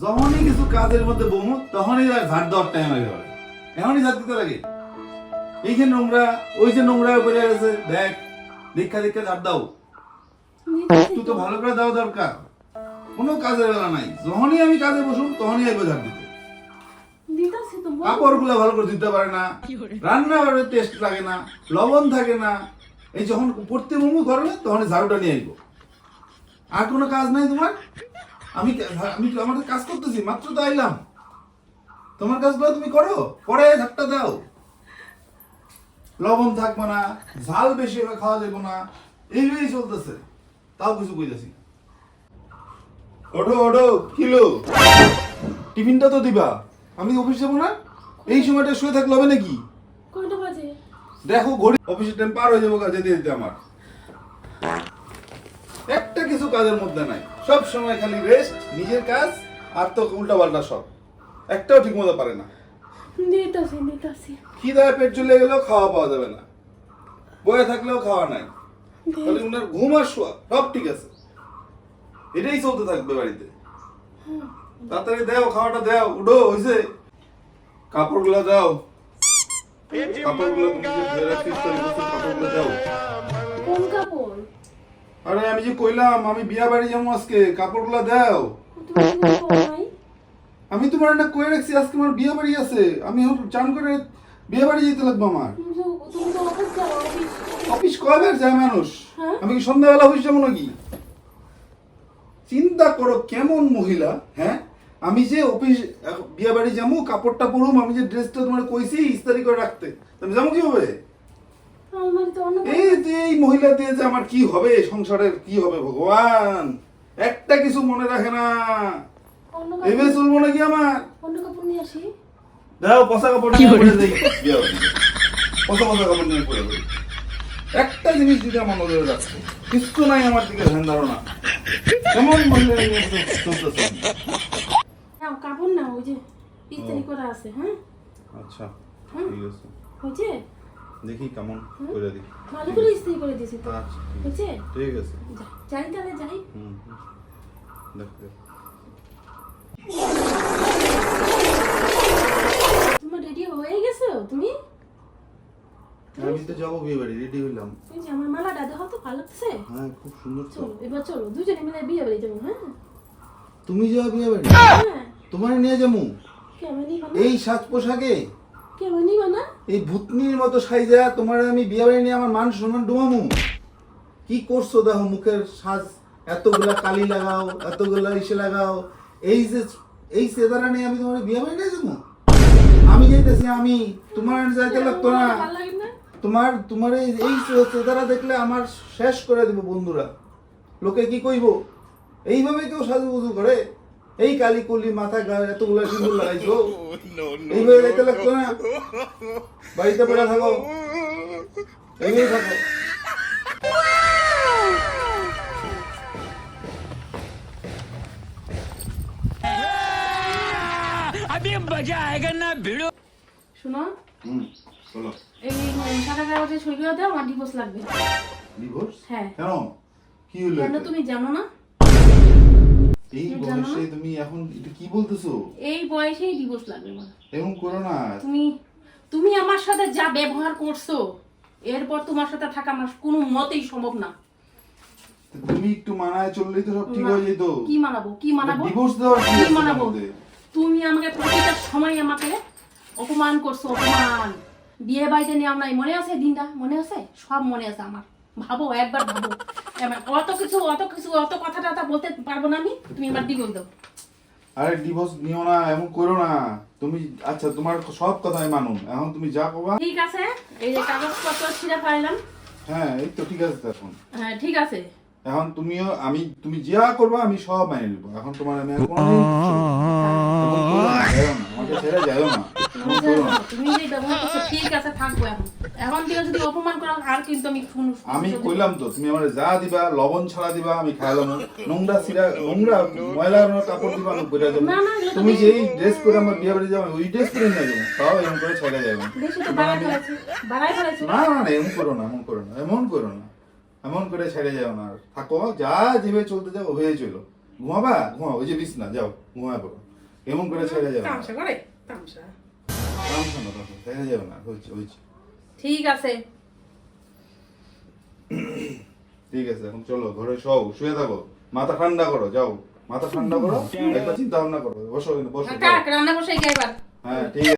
যখনই কিছু কাজের মধ্যে বমু তখনই ঝাড় দেওয়ার টাইম হয়ে যাবে, এমনই ঝাড় দিতে লাগে। এই যে নোংরা, ওই যে নোংরা পড়ে গেছে, দেখ দীক্ষা দীক্ষা ঝাড় দাও। একটু তো ভালো করে দেওয়া দরকার, কোনো কাজের বেলা নাই। যখনই আমি কাজে বসুন তখনই আইবো ঝাড় দিতে। কাপড় গুলা ভালো করে দিতে পারে না, রান্না বাড়ে টেস্ট লাগে না, লবণ থাকে না। এই যখন পড়তে বমু করলে তখন ঝাড়ুটা নিয়ে আইবো। আর কোনো কাজ নাই তোমার? আমি আমি আমাদের কাজ করতেছি, মাত্র তো আইলাম। তোমার কাজগুলো তুমি করো, পরে ঝাপটা দাও। লবণ থাকবে না, ঝাল বেশি হলে খাওয়া যাবে না, এইভাবেই চলতেছে। তাও কিছু কইতাছি। ওঠো ওঠো, কিলো টিফিনটা তো দিবা। আমি অফিস যাবো না, এই সময়টা শুয়ে থাকলে হবে নাকি? কয়টা বাজে? দেখো ঘড়ি, অফিসের টাইম পার হয়ে যাবো যেতে যেতে আমার। একটা কিছু কাজের মধ্যে নাই, সব সময় খালি রেস্ট, নিজের কাজ, আর তো উল্টা পাল্টা সব। একটাও ঠিক মতো পারে না। দিতাছি। খিদায় পেট চলে গেলেও খাওয়া পাওয়া যাবে না, বয়ে থাকলেও খাওয়া নাই। তাহলে উনার ঘুম আর শোয়া সব ঠিক আছে, এটাই চলতে থাকবে বাড়িতে। তাড়াতাড়ি দাও, খাওয়াটা দাও, উঠো। হইছে? কাপড়গুলো দাও, কাপড়গুলো তুমি যে ধরে রাখিস তোর গোসল কাপড়গুলো দাও। কোন কাপড়? আরে আমি যে কইলাম আমি বিয়া বাড়ি যাবো আজকে, কাপড়গুলো দাও। তুমি কোন নাই? আমি তোমার একটা কই রাখছি, আজকে আমার বিয়া বাড়ি আছে। আমি এখন চান করে বিয়া বাড়ি যেতে লাগবে আমার। তুমি তো অফিস যাও, অফিস। অফিস কয়বার যায় মানুষ? হ্যাঁ? আমি কি সন্ধ্যাবেলা অফিস যাবো নাকি? চিন্তা করো কেমন মহিলা। হ্যাঁ, আমি যে অফিস বিয়া বাড়ি যাবো, কাপড়টা পরুম, আমি যে ড্রেসটা তোমার কইছি ইস্তারি করে রাখতে, তুমি যাবো কি হবে? আলমারিতে অন্য এই যে এই মহিলা দিয়ে যে আমার কি হবে, সংসারের কি হবে ভগবান, একটা কিছু মনে রাখে না। অন্য এভাবে চলবো নাকি আমার? অন্য কাপড় নিয়ে আসি। দাও পচা কাপড় নিয়ে পরে যাই বিয়া বাড়ি। পচা পচা কাপড় নিয়ে পরে যাই। একটা জিনিস দিতে আমার নজরে রাখছে, কিছু নাই আমার দিকে ধ্যান ধারণা। কেমন মহিলা নিয়ে চলতেছে? নাও কাপড় না, ওই যে ইস্ত্রি করা আছে। হ্যাঁ, আচ্ছা হুম। ঠিক আছে, হয়েছে? দেখি কেমন করে দেখি। ভালো করে ইস্ত্রি করে দিয়েছি তো। আচ্ছা হয়েছে? ঠিক আছে। যাই তাহলে যাই। দেখ দেখ। তোমার রেডি হয়ে গেছো তুমি? আমি তো যাবো বিয়ে বাড়ি, রেডি হইলাম। এই যে আমার মালাটা দেখো তো, ভালো লাগছে। হ্যাঁ খুব সুন্দর তো। চলো এবার চলো দুজনে মিলে বিয়ে বাড়ি যাবো। হ্যাঁ তুমি যাও বিয়ে বাড়ি? হ্যাঁ। তোমার নিয়ে যাবো কেমন নিবা না? এই সাজ পোশাকে, কেমন নিবা না? এই ভূতনির মতো সাইজা তোমার আমি বিয়ে বাড়ি নিয়ে আমার মান সম্মান ডুবামু? কি করছো দেখো, মুখের সাজ এতগুলা কালি লাগাও, এতগুলা ইসে লাগাও, এই যে এই সেদারা নিয়ে আমি তোমার বিয়ে বাড়ি নিয়ে যাবো? আমি যাইতেছি, আমি তোমার যাইতে লাগতো না। ভালো লাগে না? তোমার তোমার এই সেদারা দেখলে আমার শেষ করে দিব বন্ধুরা। লোকে কি কইব? এইভাবে কেউ সাজুগুজু করে? এই কালি কুলি মাথা গায়ে এতগুলা সিঁদুর লাগাইছো, এইভাবে যাইতে লাগতো না? বাড়িতে পড়ে থাকো, এইভাবে থাকো। अभी मजा आएगा ना भिड़ो। শোনো, বলো। এই সাদা কাগজে সই করে দাও, আমার ডিভোর্স লাগবে। ডিভোর্স? হ্যাঁ। কেন? কি হলো? কেন এটা? তুমি জানো না? এই তুমি জানো বয়সে না? তুমি এখন এটা কি বলতেছো? এই বয়সেই ডিভোর্স লাগবে আমার। এরকম করো না। তুমি তুমি আমার সাথে যা ব্যবহার করছো, এরপর তোমার সাথে থাকা আমার কোনো মতেই সম্ভব না। তুমি একটু মানায় চললেই তো সব ঠিক না। হয়ে যেত। কি মানাবো? কি মানাবো? ডিভোর্স দেওয়ার কি কি আছে মানাবো? এর মধ্যে? তুমি আমাকে প্রতিটা সময় আমাকে অপমান করছো, অপমান। বিয়ে বাড়িতে নিয়ে আমরা মনে আছে দিনটা? মনে আছে? সব মনে আছে আমার। ভাবো, একবার ভাবো। অত কথা টথা বলতে পারবো না আমি। তুমি আমার ডিভোর্স দাও। আরে ডিভোর্স নিও না, এমন করো না তুমি। আচ্ছা তোমার সব কথা আমি মানুন, এখন তুমি যা কবা। ঠিক আছে, এই যে কাগজপত্র ছিঁড়ে পাইলাম। হ্যাঁ এই তো ঠিক আছে। তো এখন হ্যাঁ ঠিক আছে। এখন তুমিও আমি তুমি যা করবা আমি সব মেনে নেবো। এখন তোমার আমি আর কোনোদিন কিচ্ছু বলবো না। যাইও না, আমাকে ছেড়ে যাইও না, এমন করো না। তুমি যে ব্যবহার করছো ঠিক আছে, থাকবো এখন। এখন থেকে যদি অপমান করো আর কিন্তু আমি আমি কইলাম তো তুমি আমার যা দিবা, লবণ ছাড়া দিবা আমি খাইলাম। নোংরা সিরা নোংরা ময়লা কাপড় দিবা আমি পরে যাবো। না, না, এগুলো তো তুমি যেই ড্রেস পরে আমার বিয়ে বাড়ি যাবো ওই ড্রেস পরে নিয়ে যাবো, তাও এমন করে ছেড়ে যাবো। বেশি তো বাড়াই ফেলেছো। না না না, এমন করো না, এমন করো না, এমন করো না, এমন করে ছেড়ে যাও না। আর থাকো, যা যেভাবে চলতে যাও ওভাবেই চলো। ঘুমাবা ঘুমাও, ওই যে বিছনা, যাও ঘুমায় পড়ো। এমন করে ছেড়ে যাবে না। তামসা করে তামসা। তামসা না, তামসা ছেড়ে যাবে না, হয়েছে হয়েছে। ঠিক আছে। ঠিক আছে, এখন চলো ঘরে শোও, শুয়ে থাকো, মাথা ঠান্ডা করো, যাও মাথা ঠান্ডা করো, একটা চিন্তা ভাবনা করো, বসো বসো। কাক রান্না বসাই গিয়ে এবার। হ্যাঁ ঠিক আছে।